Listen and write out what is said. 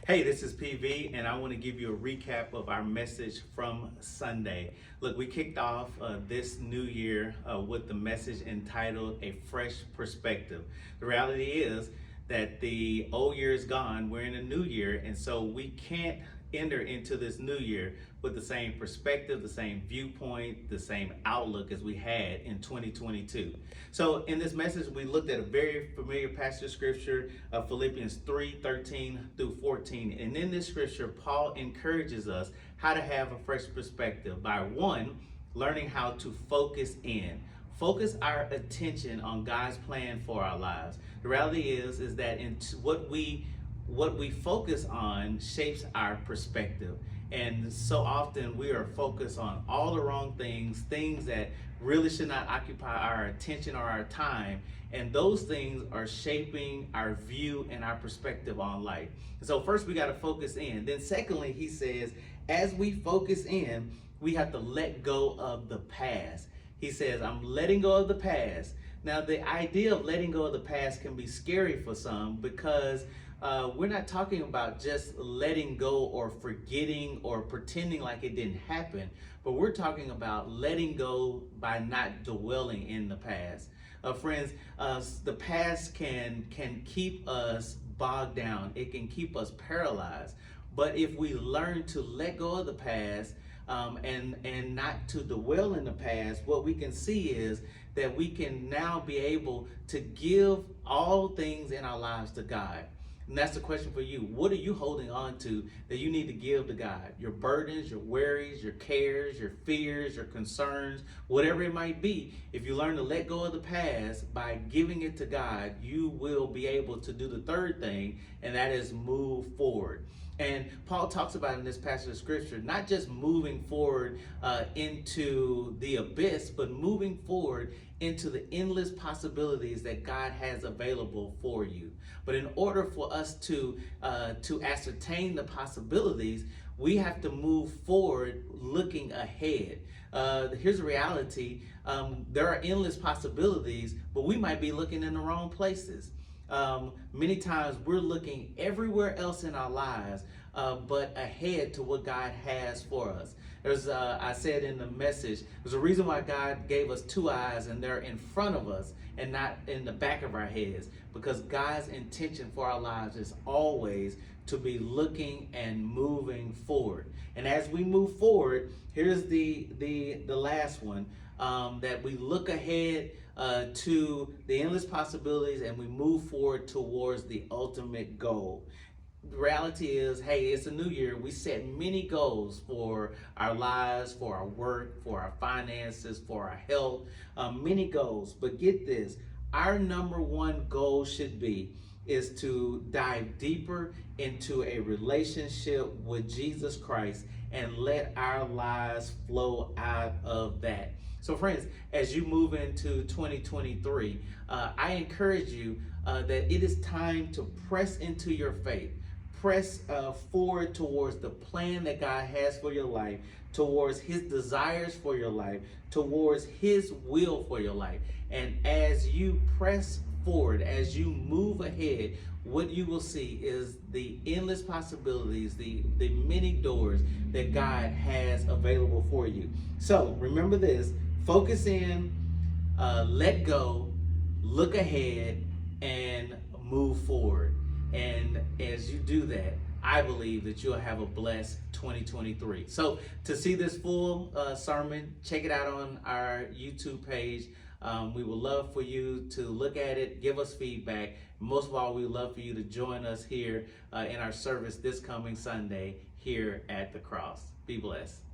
Hey, this is PV, and I want to give you a recap of our message from Sunday. Look, we kicked off this new year with the message entitled A Fresh Perspective. The reality is that the old year is gone, we're in a new year, and so we can't enter into this new year with the same perspective, the same viewpoint, the same outlook as we had in 2022. So in this message, we looked at a very familiar passage of scripture, Philippians 3:13 through 14. And in this scripture, Paul encourages us how to have a fresh perspective by one, learning how to focus in. Focus our attention on God's plan for our lives. The reality is that what we focus on shapes our perspective. And so often we are focused on all the wrong things that really should not occupy our attention or our time. And those things are shaping our view and our perspective on life. And so first we got to focus in. Then secondly, he says, as we focus in, we have to let go of the past. He says, I'm letting go of the past. Now, the idea of letting go of the past can be scary for some because we're not talking about just letting go or forgetting or pretending like it didn't happen, but we're talking about letting go by not dwelling in the past. Friends, the past can keep us bogged down. It can keep us paralyzed. But if we learn to let go of the past and not to dwell in the past, what we can see is that we can now be able to give all things in our lives to God. And that's the question for you. What are you holding on to that you need to give to God? Your burdens, your worries, your cares, your fears, your concerns, whatever it might be. If you learn to let go of the past by giving it to God, you will be able to do the third thing, and that is move forward. And Paul talks about in this passage of scripture, not just moving forward into the abyss, but moving forward into the endless possibilities that God has available for you. But in order for us to ascertain the possibilities, we have to move forward looking ahead. Here's the reality. There are endless possibilities, but we might be looking in the wrong places. Many times we're looking everywhere else in our lives, but ahead to what God has for us. I said in the message, there's a reason why God gave us two eyes and they're in front of us and not in the back of our heads, because God's intention for our lives is always to be looking and moving forward. And as we move forward, here's the last one, that we look ahead to the endless possibilities and we move forward towards the ultimate goal. The reality is, hey, it's a new year. We set many goals for our lives, for our work, for our finances, for our health, many goals. But get this, our number one goal should be is to dive deeper into a relationship with Jesus Christ and let our lives flow out of that. So friends, as you move into 2023, I encourage you that it is time to press into your faith. Press forward towards the plan that God has for your life, towards His desires for your life, towards His will for your life. And as you press forward, as you move ahead, what you will see is the endless possibilities, the many doors that God has available for you. So remember this, focus in, let go, look ahead, and move forward. And as you do that, I believe that you'll have a blessed 2023. So to see this full sermon, check it out on our YouTube page. We would love for you to look at it, give us feedback. Most of all, we would love for you to join us here in our service this coming Sunday here at the Cross. Be blessed.